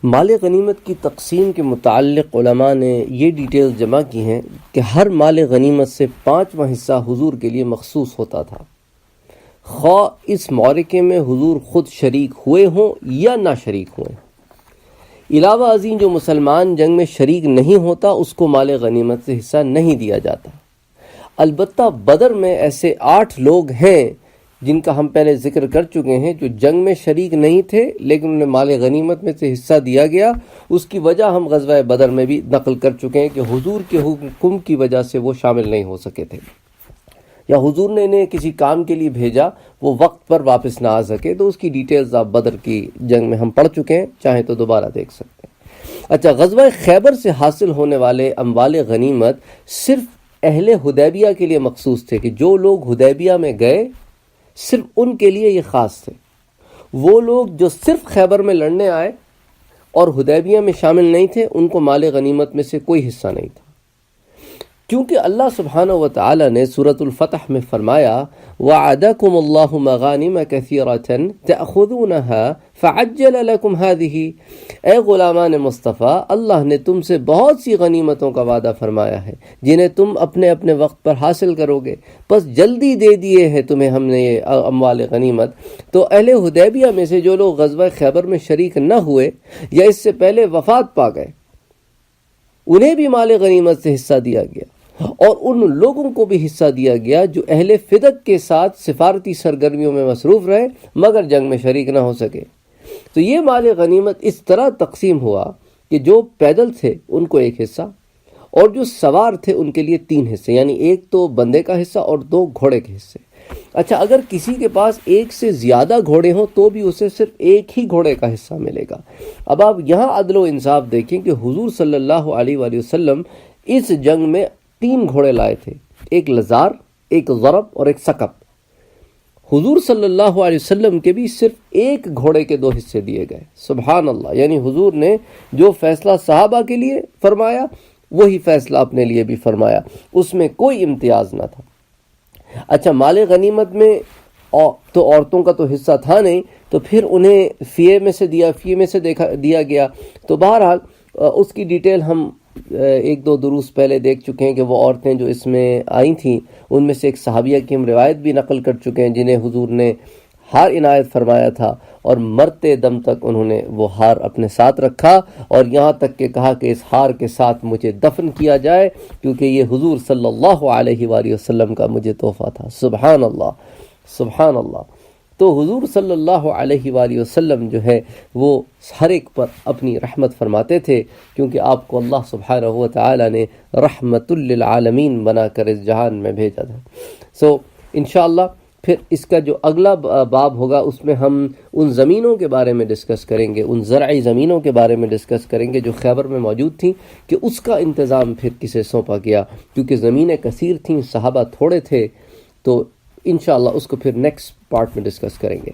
مال غنیمت کی تقسیم کے متعلق علماء نے یہ ڈیٹیل جمع کی ہیں کہ ہر مال غنیمت سے 5واں حصہ حضور کے لیے مخصوص ہوتا تھا، خواہ اس معرکے میں حضور خود شریک ہوئے ہوں یا نہ شریک ہوئے۔ علاوہ ازیں جو مسلمان جنگ میں شریک نہیں ہوتا اس کو مال غنیمت سے حصہ نہیں دیا جاتا۔ البتہ بدر میں ایسے 8 لوگ ہیں جن کا ہم پہلے ذکر کر چکے ہیں، جو جنگ میں شریک نہیں تھے لیکن انہیں مال غنیمت میں سے حصہ دیا گیا۔ اس کی وجہ ہم غزوہ بدر میں بھی نقل کر چکے ہیں کہ حضور کے حکم کی وجہ سے وہ شامل نہیں ہو سکے تھے، یا حضور نے انہیں کسی کام کے لیے بھیجا، وہ وقت پر واپس نہ آ سکے۔ تو اس کی ڈیٹیلز آپ بدر کی جنگ میں ہم پڑھ چکے ہیں، چاہیں تو دوبارہ دیکھ سکتے ہیں۔ اچھا، غزوہ خیبر سے حاصل ہونے والے اموال غنیمت صرف اہل حدیبیہ کے لیے مخصوص تھے، کہ جو لوگ حدیبیہ میں گئے صرف ان کے لیے یہ خاص تھے۔ وہ لوگ جو صرف خیبر میں لڑنے آئے اور حدیبیہ میں شامل نہیں تھے، ان کو مال غنیمت میں سے کوئی حصہ نہیں تھا، کیونکہ اللہ سبحانہ وتعالی نے سورۃ الفتح میں فرمایا وَعَدَكُمُ اللَّهُ مَغَانِمَ كَثِيرَةً تَأْخُذُونَهَا فَعَجَّلَ لَكُمْ هَذِهِ۔ اے غلامان مصطفیٰ، اللہ نے تم سے بہت سی غنیمتوں کا وعدہ فرمایا ہے جنہیں تم اپنے اپنے وقت پر حاصل کرو گے، بس جلدی دے دیے ہیں تمہیں ہم نے یہ اموال غنیمت۔ تو اہل حدیبیہ میں سے جو لوگ غزوہ خیبر میں شریک نہ ہوئے یا اس سے پہلے وفات پا گئے، انہیں بھی مال غنیمت سے حصہ دیا گیا، اور ان لوگوں کو بھی حصہ دیا گیا جو اہل فدق کے ساتھ سفارتی سرگرمیوں میں مصروف رہے مگر جنگ میں شریک نہ ہو سکے۔ تو یہ مال غنیمت اس طرح تقسیم ہوا کہ جو پیدل تھے ان کو ایک حصہ، اور جو سوار تھے ان کے لیے 3 حصے، یعنی ایک تو بندے کا حصہ اور 2 گھوڑے کے حصے۔ اچھا، اگر کسی کے پاس ایک سے زیادہ گھوڑے ہوں تو بھی اسے صرف ایک ہی گھوڑے کا حصہ ملے گا۔ اب آپ یہاں عدل و انصاف دیکھیں کہ حضور صلی اللہ علیہ وآلہ وسلم اس جنگ میں 3 گھوڑے لائے تھے، ایک لزار، ایک ضرب اور ایک سکب۔ حضور صلی اللہ علیہ وسلم کے بھی صرف ایک گھوڑے کے 2 حصے دیے گئے۔ سبحان اللہ، یعنی حضور نے جو فیصلہ صحابہ کے لیے فرمایا وہی فیصلہ اپنے لیے بھی فرمایا، اس میں کوئی امتیاز نہ تھا۔ اچھا، مال غنیمت میں تو عورتوں کا تو حصہ تھا نہیں، تو پھر انہیں فیے میں سے دیا گیا۔ تو بہرحال اس کی ڈیٹیل ہم 1-2 دروس پہلے دیکھ چکے ہیں کہ وہ عورتیں جو اس میں آئی تھیں ان میں سے ایک صحابیہ کی ہم روایت بھی نقل کر چکے ہیں جنہیں حضور نے ہار عنایت فرمایا تھا، اور مرتے دم تک انہوں نے وہ ہار اپنے ساتھ رکھا، اور یہاں تک کہ کہا کہ اس ہار کے ساتھ مجھے دفن کیا جائے کیونکہ یہ حضور صلی اللہ علیہ وآلہ وسلم کا مجھے تحفہ تھا۔ سبحان اللہ، سبحان اللہ۔ تو حضور صلی اللہ علیہ وآلہ وسلم جو ہے وہ ہر ایک پر اپنی رحمت فرماتے تھے، کیونکہ آپ کو اللہ سبحانہ وتعالی نے رحمت للعالمین بنا کر اس جہان میں بھیجا تھا۔ انشاءاللہ پھر اس کا جو اگلا باب ہوگا اس میں ہم ان زمینوں کے بارے میں ڈسکس کریں گے، ان زرعی زمینوں کے بارے میں ڈسکس کریں گے جو خیبر میں موجود تھیں، کہ اس کا انتظام پھر کسے سونپا گیا، کیونکہ زمینیں کثیر تھیں، صحابہ تھوڑے تھے۔ تو انشاءاللہ اس کو پھر نیکسٹ پارٹ میں ڈسکس کریں گے۔